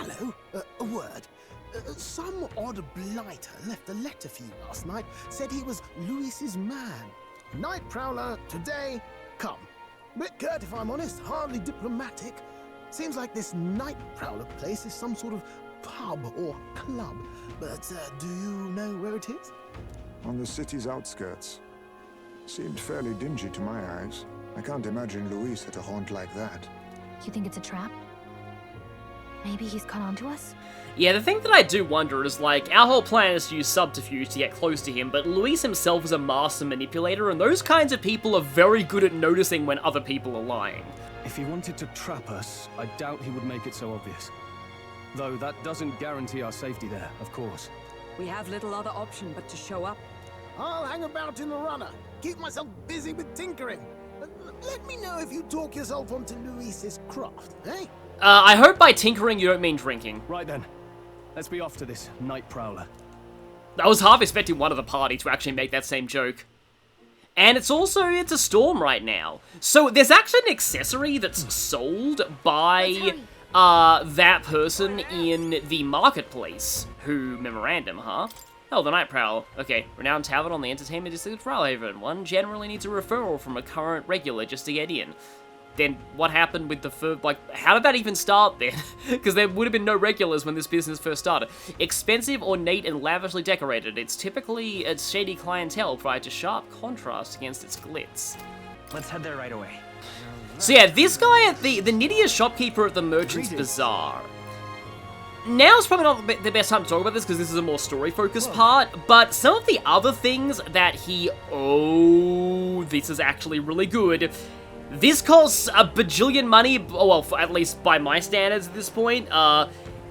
Hello, a word. Some odd blighter left a letter for you last night. Said he was Louis's man. Night prowler, today, come. Bit curt if I'm honest, hardly diplomatic. Seems like this night prowler place is some sort of pub or club. But do you know where it is? On the city's outskirts. Seemed fairly dingy to my eyes. I can't imagine Luis at a haunt like that. You think it's a trap? Maybe he's caught on to us? Yeah, the thing that I do wonder is, like, our whole plan is to use subterfuge to get close to him, but Luis himself is a master manipulator, and those kinds of people are very good at noticing when other people are lying. If he wanted to trap us, I doubt he would make it so obvious. Though that doesn't guarantee our safety there, of course. We have little other option but to show up. I'll hang about in the runner. Keep myself busy with tinkering. Let me know if you talk yourself onto Luis's craft, eh? I hope by tinkering you don't mean drinking. Right then. Let's be off to this night prowler. I was half expecting one of the party to actually make that same joke. And it's a storm right now. So there's actually an accessory that's sold by that person in the marketplace. Who, memorandum, huh? Oh, the Night Prowl. Okay, renowned tavern on the entertainment district of Rowhaven. One generally needs a referral from a current regular just to get in. Then what happened with the how did that even start then? Because there would have been no regulars when this business first started. Expensive, ornate, and lavishly decorated. It's typically a shady clientele prior to sharp contrast against its glitz. Let's head there right away. So yeah, this guy at the Nidia shopkeeper at the Merchant's Bazaar. Now's probably not the best time to talk about this because this is a more story-focused part, but some of the other things that this is actually really good. This costs a bajillion money, well, at least by my standards at this point.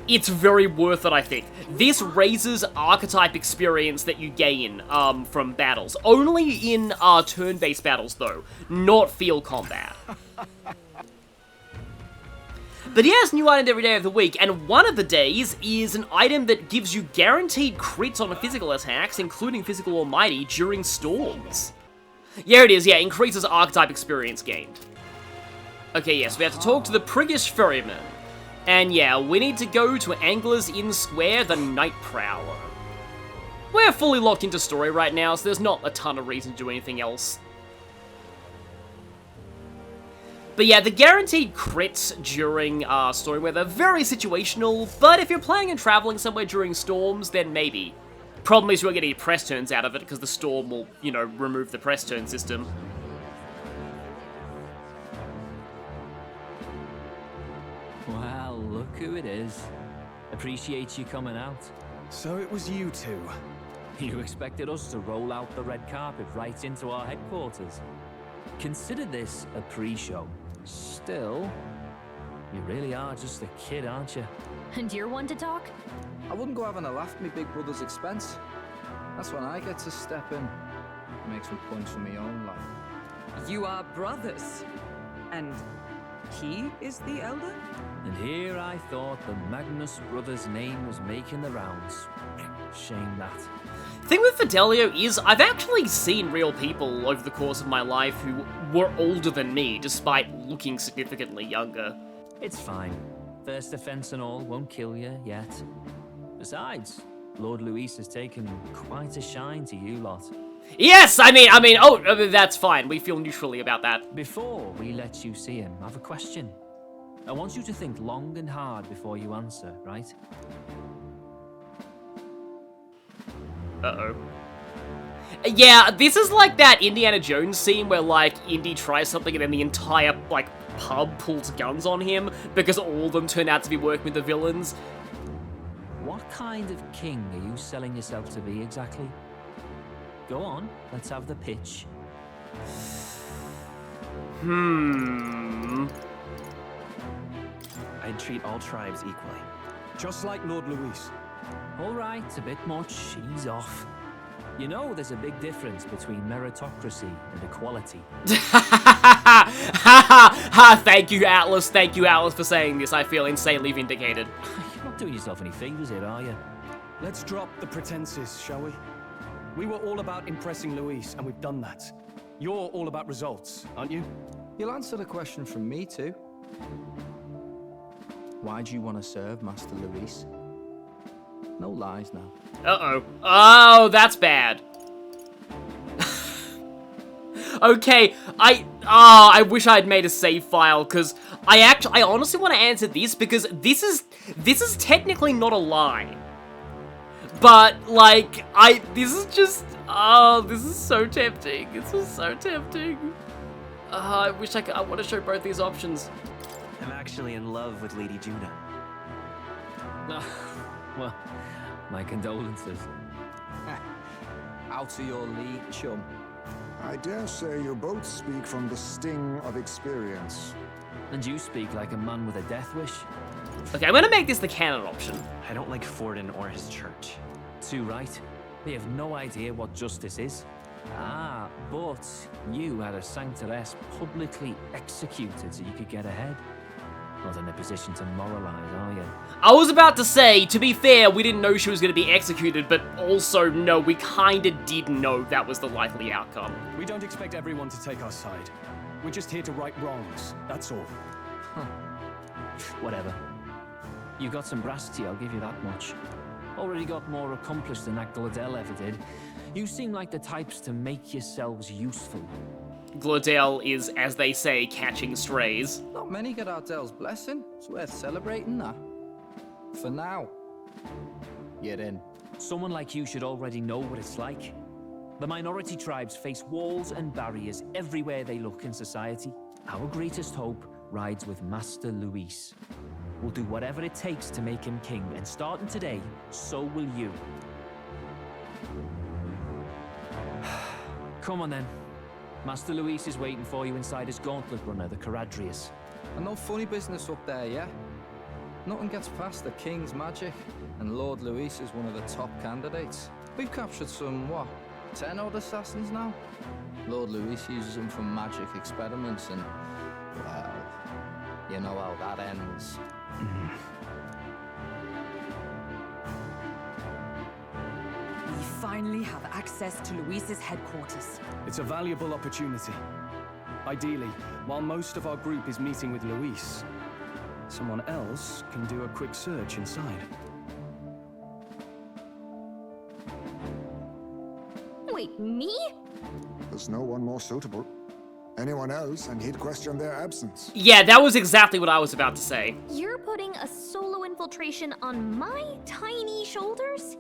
It's very worth it, I think. This raises archetype experience that you gain from battles. Only in turn-based battles, though, not field combat. But he has new items every day of the week, and one of the days is an item that gives you guaranteed crits on physical attacks, including Physical Almighty, during storms. Yeah, it is, yeah, increases archetype experience gained. Okay, yes, we have to talk to the priggish ferryman. And yeah, we need to go to Angler's Inn Square, the Night Prowler. We're fully locked into story right now, so there's not a ton of reason to do anything else. But yeah, the guaranteed crits during story weather, very situational, but if you're planning on traveling somewhere during storms, then maybe. Problem is you won't get any press turns out of it, because the storm will, you know, remove the press turn system. Well, look who it is. Appreciate you coming out. So it was you two. You expected us to roll out the red carpet right into our headquarters. Consider this a pre-show. Still, you really are just a kid, aren't you? And you're one to talk? I wouldn't go having a laugh at me big brother's expense. That's when I get to step in. Make some points for my own life. You are brothers. And he is the elder? And here I thought the Magnus brothers' name was making the rounds. Shame that. Thing with Fidelio is, I've actually seen real people over the course of my life who were older than me, despite looking significantly younger. It's fine. First offense and all won't kill you yet. Besides, Lord Luis has taken quite a shine to you lot. Yes, that's fine. We feel neutrally about that. Before we let you see him, I have a question. I want you to think long and hard before you answer, right? Uh-oh. Yeah, this is like that Indiana Jones scene where, like, Indy tries something and then the entire, like, pub pulls guns on him because all of them turn out to be working with the villains. What kind of king are you selling yourself to be exactly? Go on, let's have the pitch. I'd treat all tribes equally. Just like Lord Luis. All right, a bit much, ease off. You know, there's a big difference between meritocracy and equality. Thank you, Atlas. Thank you, Atlas, for saying this. I feel insanely vindicated. You're not doing yourself any favors here, are you? Let's drop the pretenses, shall we? We were all about impressing Luis, and we've done that. You're all about results, aren't you? You'll answer the question from me too. Why do you want to serve Master Luis? No lies now. Uh-oh. Oh, that's bad. Okay, I wish I had made a save file, because I honestly want to answer this, because this is technically not a lie. But, like, this is just, this is so tempting. This is so tempting. I wish I want to show both these options. I'm actually in love with Lady Juna. Well, my condolences. Out of your league, chum. I dare say you both speak from the sting of experience. And you speak like a man with a death wish. Okay, I'm gonna make this the canon option. I don't like Forden or his church. Too right. They have no idea what justice is. Ah, but you had a sanctoress publicly executed so you could get ahead. Not in a position to moralize, are you? I was about to say, to be fair, we didn't know she was going to be executed, but also, no, we kinda did know that was the likely outcome. We don't expect everyone to take our side. We're just here to right wrongs, that's all. Whatever. You got some brass tea, I'll give you that much. Already got more accomplished than that Glodell ever did. You seem like the types to make yourselves useful. Glodell is, as they say, catching strays. Not many get Ardel's blessing. It's worth celebrating that. For now, you're in. Someone like you should already know what it's like. The minority tribes face walls and barriers everywhere they look in society. Our greatest hope rides with Master Luis. We'll do whatever it takes to make him king, and starting today, so will you. Come on then. Master Luis is waiting for you inside his gauntlet runner, the Charadrius. And no funny business up there, yeah? Nothing gets past the king's magic, and Lord Luis is one of the top candidates. We've captured some, 10 odd assassins now? Lord Luis uses them for magic experiments, and, well, you know how that ends. We finally have access to Luis's headquarters. It's a valuable opportunity. Ideally, while most of our group is meeting with Luis, someone else can do a quick search inside. Wait, me? There's no one more suitable. Anyone else, and he'd question their absence. Yeah, that was exactly what I was about to say. You're putting a solo infiltration on my tiny shoulders?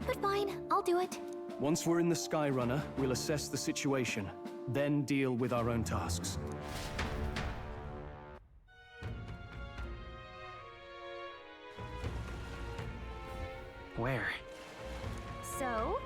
But fine, I'll do it. Once we're in the Skyrunner, we'll assess the situation, then deal with our own tasks. Where? So?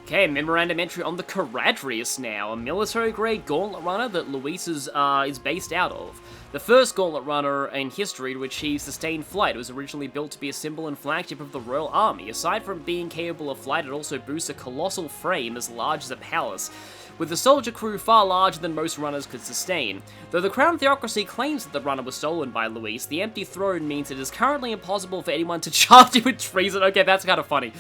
Okay, memorandum entry on the Charadrius now, a military-grade gauntlet runner that Luis is based out of. The first gauntlet runner in history to achieve sustained flight. It was originally built to be a symbol and flagship of the Royal Army. Aside from being capable of flight, it also boasts a colossal frame as large as a palace, with a soldier crew far larger than most runners could sustain. Though the Crown Theocracy claims that the runner was stolen by Luis, the empty throne means it is currently impossible for anyone to charge it with treason. Okay, that's kind of funny.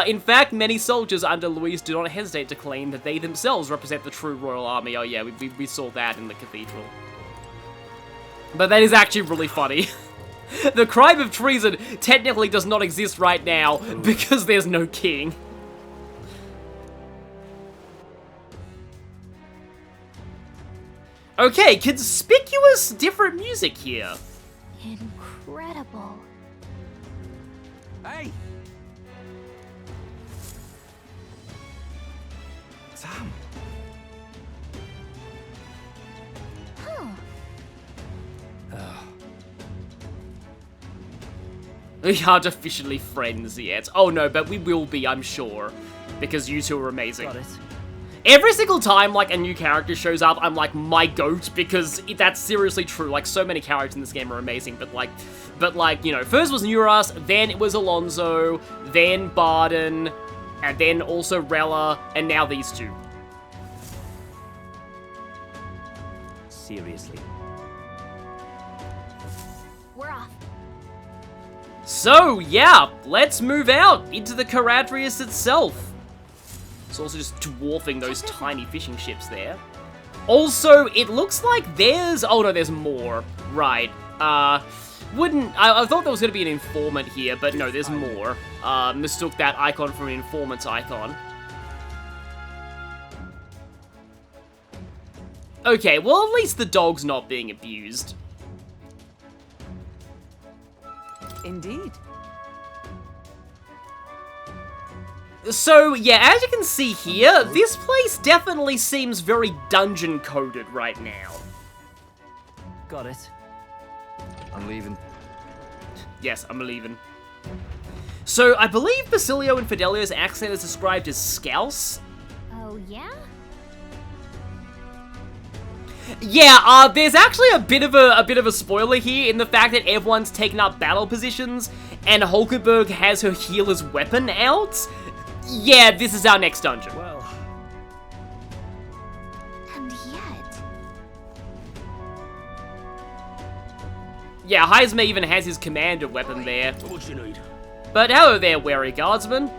In fact, many soldiers under Luis do not hesitate to claim that they themselves represent the true Royal Army. Oh yeah, we saw that in the cathedral. But that is actually really funny. The crime of treason technically does not exist right now because there's no king. Okay, conspicuous different music here. Incredible. Hey! Sam! Huh. We aren't officially friends yet. Oh no, but we will be, I'm sure. Because you two are amazing. Got it. Every single time, like, a new character shows up, I'm like, my goat, because that's seriously true. Like, so many characters in this game are amazing, but like, you know, first was Neuras, then it was Alonso, then Barden, and then also Rella, and now these two. Seriously. We're off. So, yeah, let's move out into the Charadrius itself. It's also just dwarfing those tiny fishing ships there. Also, it looks like there's... Oh, no, there's more. Right. I thought there was going to be an informant here, but no, there's more. Mistook that icon for an informant's icon. Okay, well, at least the dog's not being abused. Indeed. So, yeah, as you can see here, this place definitely seems very dungeon-coded right now. Got it. I'm leaving. Yes, I'm leaving. So, I believe Basilio and Fidelio's accent is described as Scouse. Oh, yeah? Yeah, there's actually a bit of a spoiler here in the fact that everyone's taken up battle positions, and Hulkenberg has her healer's weapon out. Yeah, this is our next dungeon. Well, And yet... Yeah, Heisma even has his commander weapon there. What you need? But hello there, wary guardsman.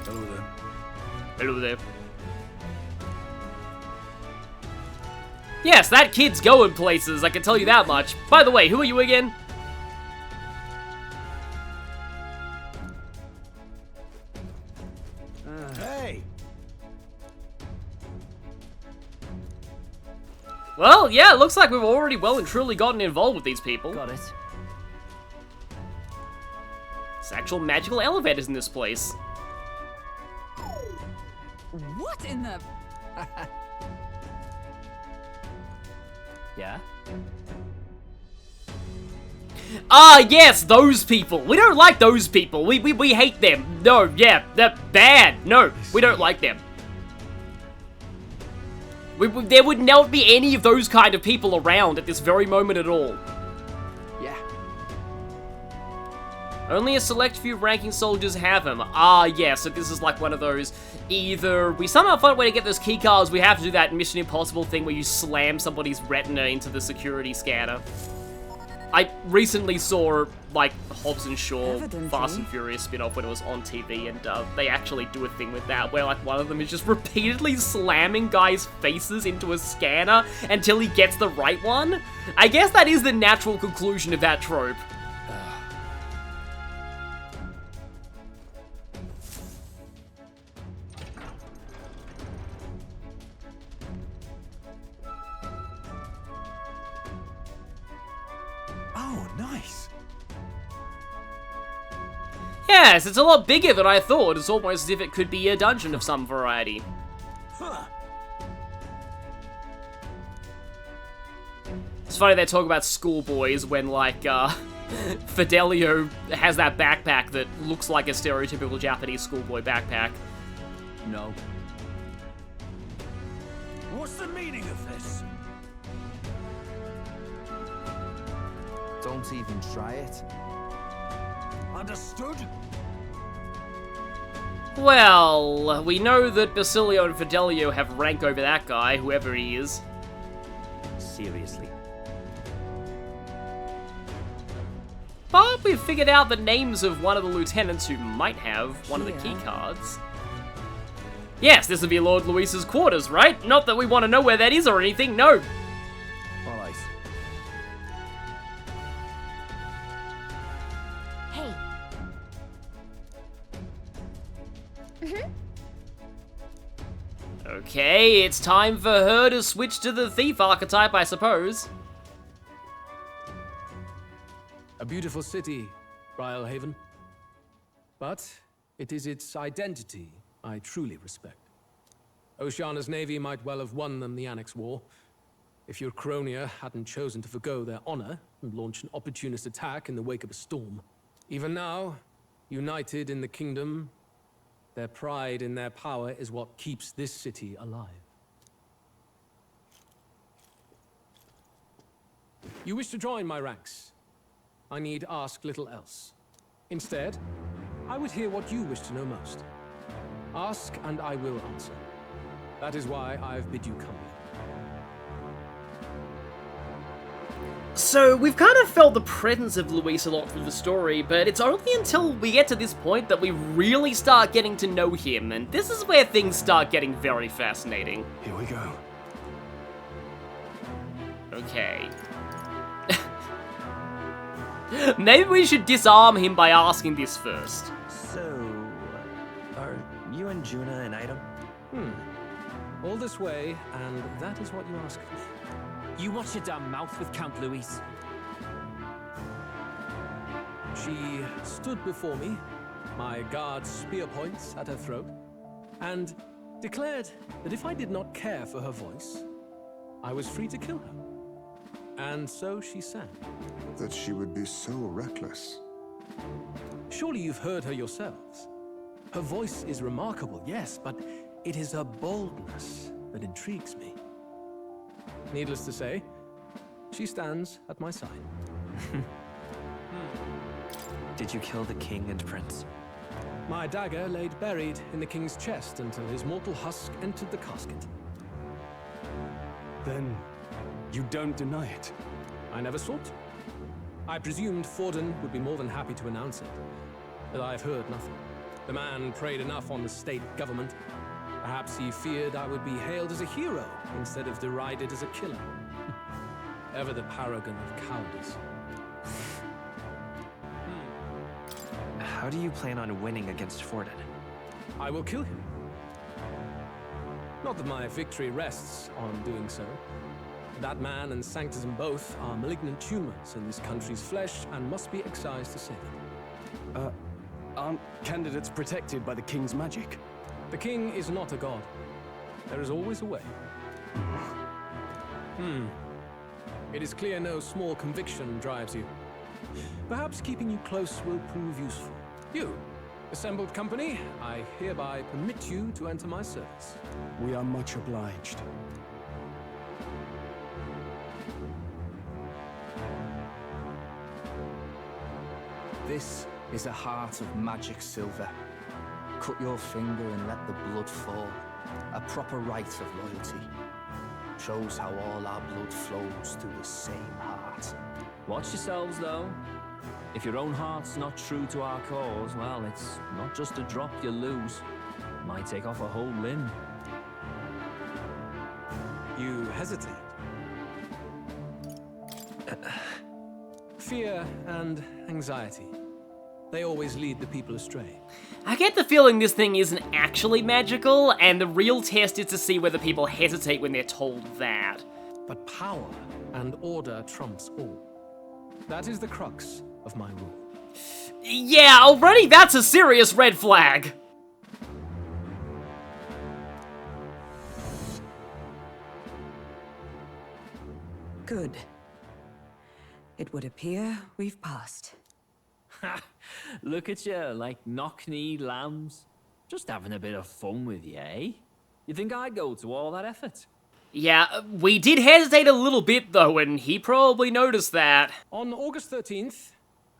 hello there. Hello there. Yes, that kid's going places, I can tell you that much. By the way, who are you again? Hey! Well, yeah, it looks like we've already well and truly gotten involved with these people. Got it. There's actual magical elevators in this place. What in the... Yeah? Ah, yes, those people. We don't like those people. We hate them. No, yeah, they're bad. No, we don't like them. There would never be any of those kind of people around at this very moment at all. Yeah. Only a select few ranking soldiers have him. Ah, yeah, so this is like one of those, either we somehow find a way to get those keycards, we have to do that Mission Impossible thing where you slam somebody's retina into the security scanner. I recently saw, like, Hobbs and Shaw Evidently. Fast and Furious spin-off when it was on TV, and they actually do a thing with that, where, like, one of them is just repeatedly slamming guys' faces into a scanner until he gets the right one. I guess that is the natural conclusion of that trope. Oh, nice. Yes, it's a lot bigger than I thought. It's almost as if it could be a dungeon of some variety. Huh. It's funny they talk about schoolboys when, like, Fidelio has that backpack that looks like a stereotypical Japanese schoolboy backpack. No. What's the meaning of this? Don't even try it. Understood? Well, we know that Basilio and Fidelio have rank over that guy, whoever he is. Seriously. But we've figured out the names of one of the lieutenants who might have one of the key cards. Yes, this would be Lord Luis's quarters, right? Not that we want to know where that is or anything, no. All right. Hey. Okay, it's time for her to switch to the thief archetype, I suppose. a beautiful city, Brialhaven. But it is its identity I truly respect. Oceana's navy might well have won them the Annex War, if your Cronia hadn't chosen to forgo their honor and launch an opportunist attack in the wake of a storm. Even now, united in the kingdom, their pride in their power is what keeps this city alive. You wish to join my ranks. I need ask little else. Instead, I would hear what you wish to know most. Ask and I will answer. That is why I've bid you come here. So, we've kind of felt the presence of Luis a lot through the story, but it's only until we get to this point that we really start getting to know him, and this is where things start getting very fascinating. Here we go. Okay. Maybe we should disarm him by asking this first. So, are you and Juna an item? All this way, and that is what you ask for. You watch your damn mouth with Count Luis. She stood before me, my guard's spear points at her throat, and declared that if I did not care for her voice, I was free to kill her. And so she sang. That she would be so reckless. Surely you've heard her yourselves. Her voice is remarkable, yes, but it is her boldness that intrigues me. Needless to say, she stands at my side. Did you kill the king and prince? My dagger laid buried in the king's chest until his mortal husk entered the casket. Then you don't deny it. I never sought to. I presumed Forden would be more than happy to announce it, but I've heard nothing. The man preyed enough on the state government. Perhaps he feared I would be hailed as a hero instead of derided as a killer. Ever the paragon of cowardice. How do you plan on winning against Forden? I will kill him. Not that my victory rests on doing so. That man and Sanctism both are malignant tumors in this country's flesh and must be excised to save it. Aren't candidates protected by the king's magic? The king is not a god. There is always a way. It is clear no small conviction drives you. Perhaps keeping you close will prove useful. You, assembled company, I hereby permit you to enter my service. We are much obliged. This is a heart of magic silver. Cut your finger and let the blood fall. A proper rite of loyalty. Shows how all our blood flows through the same heart. Watch yourselves, though. If your own heart's not true to our cause, well, it's not just a drop you lose. It might take off a whole limb. You hesitate. Fear and anxiety. They always lead the people astray. I get the feeling this thing isn't actually magical, and the real test is to see whether people hesitate when they're told that. But power and order trumps all. That is the crux of my rule. Yeah, already that's a serious red flag. Good. It would appear we've passed. Look at you, like knock-kneed lambs. Just having a bit of fun with you, eh? You think I'd go to all that effort? Yeah, we did hesitate a little bit though, and he probably noticed that. On August 13th,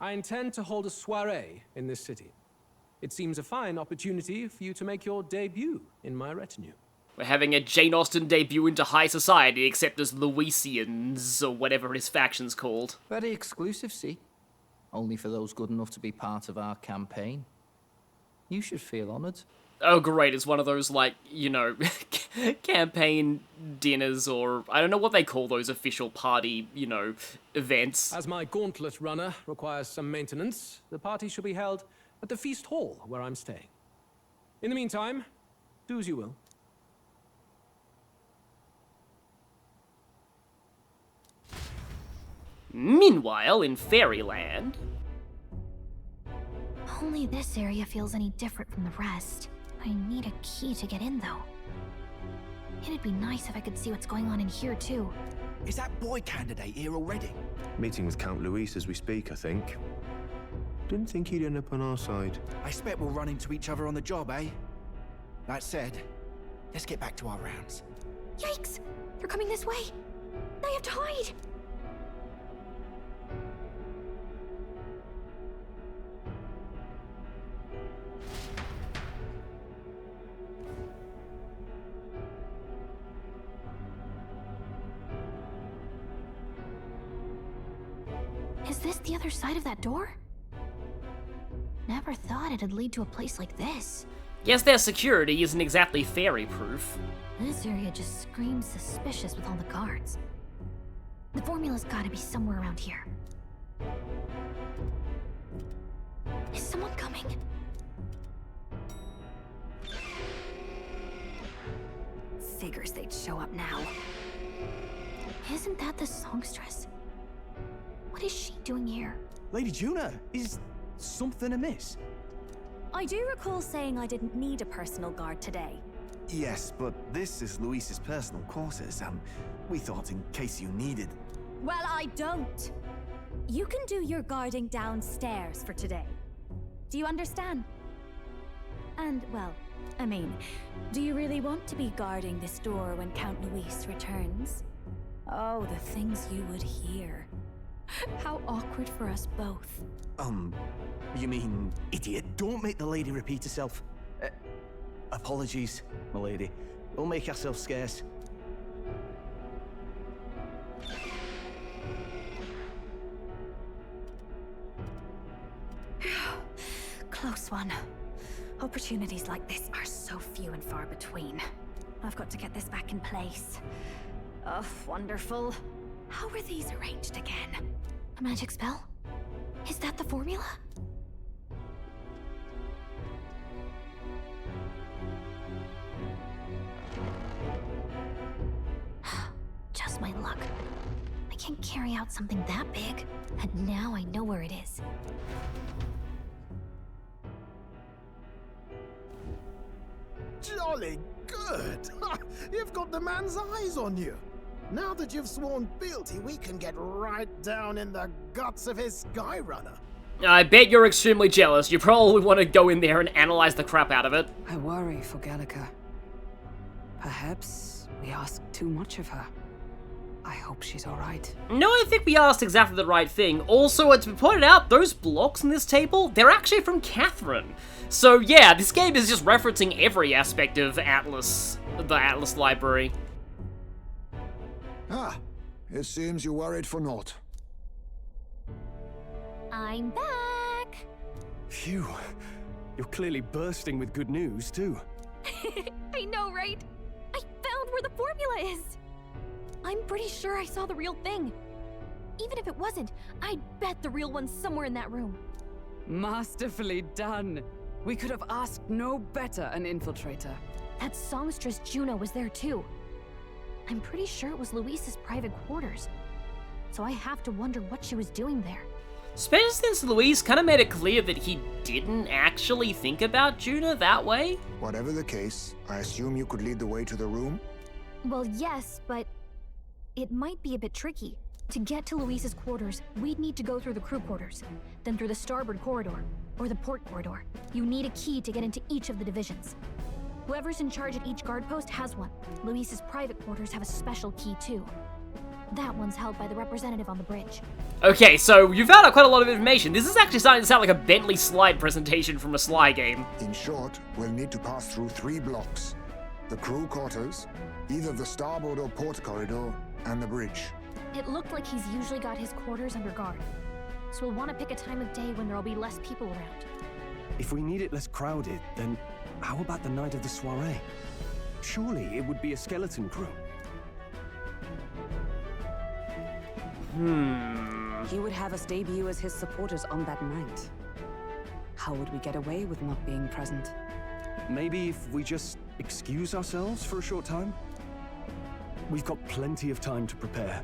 I intend to hold a soiree in this city. It seems a fine opportunity for you to make your debut in my retinue. We're having a Jane Austen debut into high society, except as Louisians, or whatever his faction's called. Very exclusive, see? Only for those good enough to be part of our campaign. You should feel honored. Oh great, it's one of those, like, you know, campaign dinners, or I don't know what they call those official party, you know, events. As my gauntlet runner requires some maintenance, the party shall be held at the feast hall where I'm staying. In the meantime, do as you will. Meanwhile, in Fairyland... Only this area feels any different from the rest. I need a key to get in, though. It'd be nice if I could see what's going on in here, too. Is that boy candidate here already? Meeting with Count Luis as we speak, I think. Didn't think he'd end up on our side. I expect we'll run into each other on the job, eh? That said, let's get back to our rounds. Yikes! They're coming this way! I have to hide! the other side of that door? Never thought it'd lead to a place like this. Guess their security isn't exactly fairy-proof. This area just screams suspicious with all the guards. The formula's gotta be somewhere around here. Is someone coming? Figures they'd show up now. Isn't that the songstress? What is she doing here? Lady Juna, is something amiss? I do recall saying I didn't need a personal guard today. Yes, but this is Luis's personal quarters, and we thought in case you needed... Well, I don't. You can do your guarding downstairs for today. Do you understand? And, well, I mean, do you really want to be guarding this door when Count Luis returns? Oh, the things you would hear. How awkward for us both. You mean idiot? Don't make the lady repeat herself. Apologies, my lady. We'll make ourselves scarce. Close one. Opportunities like this are so few and far between. I've got to get this back in place. Oh, wonderful. How were these arranged again? A magic spell? Is that the formula? Just my luck. I can't carry out something that big, and now I know where it is. Jolly good! You've got the man's eyes on you. Now that you've sworn fealty, we can get right down in the guts of his Skyrunner. I bet you're extremely jealous. You probably want to go in there and analyze the crap out of it. I worry for Gallica. Perhaps we asked too much of her. I hope she's alright. No, I think we asked exactly the right thing. Also, to be pointed out, those blocks on this table, they're actually from Catherine. So yeah, this game is just referencing every aspect of Atlas, the Atlas library. Ah, it seems you worried for naught. I'm back! Phew. You're clearly bursting with good news, too. I know, right? I found where the formula is! I'm pretty sure I saw the real thing. Even if it wasn't, I'd bet the real one's somewhere in that room. Masterfully done. We could have asked no better an infiltrator. That songstress Juno was there too. I'm pretty sure it was Luis's private quarters. So I have to wonder what she was doing there. Especially since Luis kind of made it clear that he didn't actually think about Juno that way. Whatever the case, I assume you could lead the way to the room? Well, yes, but it might be a bit tricky. To get to Luis's quarters, we'd need to go through the crew quarters, then through the starboard corridor, or the port corridor. You need a key to get into each of the divisions. Whoever's in charge at each guard post has one. Luis's private quarters have a special key too. That one's held by the representative on the bridge. Okay, so you found out quite a lot of information. This is actually starting to sound like a Bentley slide presentation from a Sly game. In short, we'll need to pass through 3 blocks. The crew quarters, either the starboard or port corridor, and the bridge. It looked like he's usually got his quarters under guard. So we'll want to pick a time of day when there'll be less people around. If we need it less crowded, then how about the night of the soiree? Surely it would be a skeleton crew. He would have us debut as his supporters on that night. How would we get away with not being present? Maybe if we just excuse ourselves for a short time? We've got plenty of time to prepare.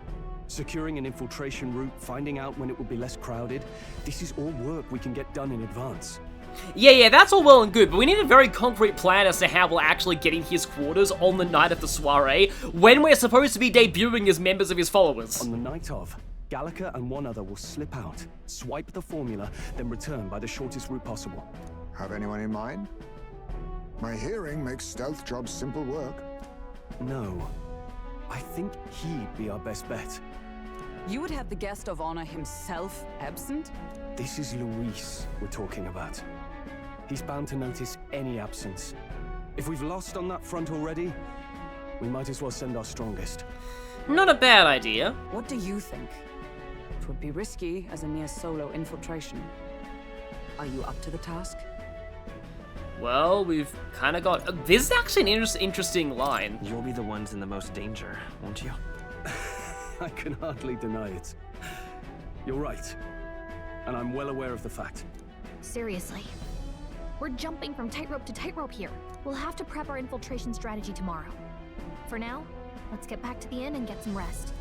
Securing an infiltration route, finding out when it will be less crowded. This is all work we can get done in advance. Yeah, that's all well and good, but we need a very concrete plan as to how we'll actually get in his quarters on the night of the soiree, when we're supposed to be debuting as members of his followers. On the night of, Gallica and one other will slip out, swipe the formula, then return by the shortest route possible. Have anyone in mind? My hearing makes stealth jobs simple work. No. I think he'd be our best bet. You would have the guest of honor himself absent? This is Luis we're talking about. He's bound to notice any absence. If we've lost on that front already, we might as well send our strongest. Not a bad idea. What do you think? It would be risky as a mere solo infiltration. Are you up to the task? Well, we've kind of got... this is actually an interesting line. You'll be the ones in the most danger, won't you? I can hardly deny it. You're right. And I'm well aware of the fact. Seriously. We're jumping from tightrope to tightrope here. We'll have to prep our infiltration strategy tomorrow. For now, let's get back to the inn and get some rest.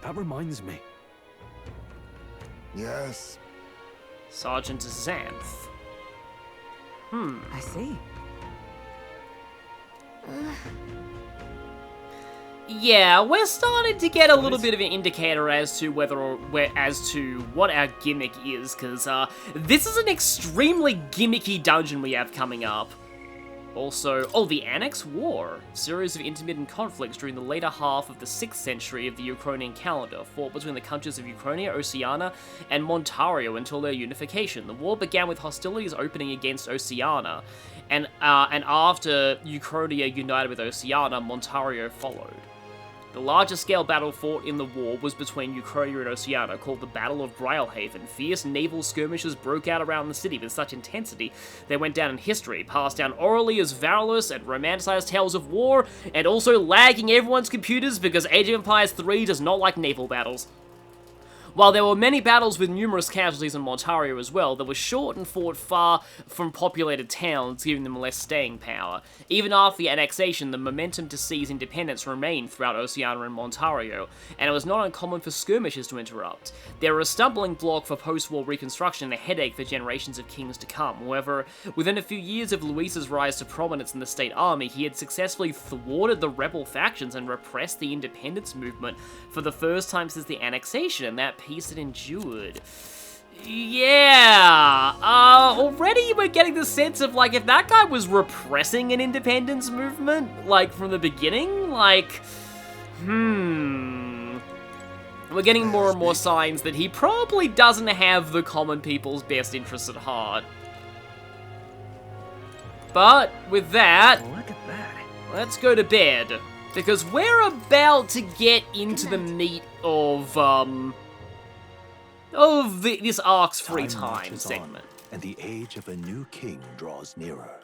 That reminds me. Yes. Sergeant Xanth. I see. Yeah, we're starting to get a little bit of an indicator as to what our gimmick is, because this is an extremely gimmicky dungeon we have coming up. Also, the Annex War, series of intermittent conflicts during the later half of the 6th century of the Ukrainian calendar, fought between the countries of Ukrainia, Oceania, and Montario until their unification. The war began with hostilities opening against Oceania, and after Ukrainia united with Oceania, Montario followed. The largest scale battle fought in the war was between Ukrainia and Oceania, called the Battle of Brylehaven. Fierce naval skirmishes broke out around the city with such intensity they went down in history, passed down orally as valorous and romanticized tales of war, and also lagging everyone's computers because Age of Empires 3 does not like naval battles. While there were many battles with numerous casualties in Montario as well, they were short and fought far from populated towns, giving them less staying power. Even after the annexation, the momentum to seize independence remained throughout Oceania and Montario, and it was not uncommon for skirmishes to interrupt. They were a stumbling block for post-war reconstruction and a headache for generations of kings to come. However, within a few years of Luis's rise to prominence in the state army, he had successfully thwarted the rebel factions and repressed the independence movement for the first time since the annexation, and that peace had endured. Yeah, already we're getting the sense of, like, if that guy was repressing an independence movement, like, from the beginning, like, we're getting more and more signs that he probably doesn't have the common people's best interests at heart. But, with that, Look at that. let's go to bed, because we're about to get into the meat of this arc's free time segment. And the age of a new king draws nearer.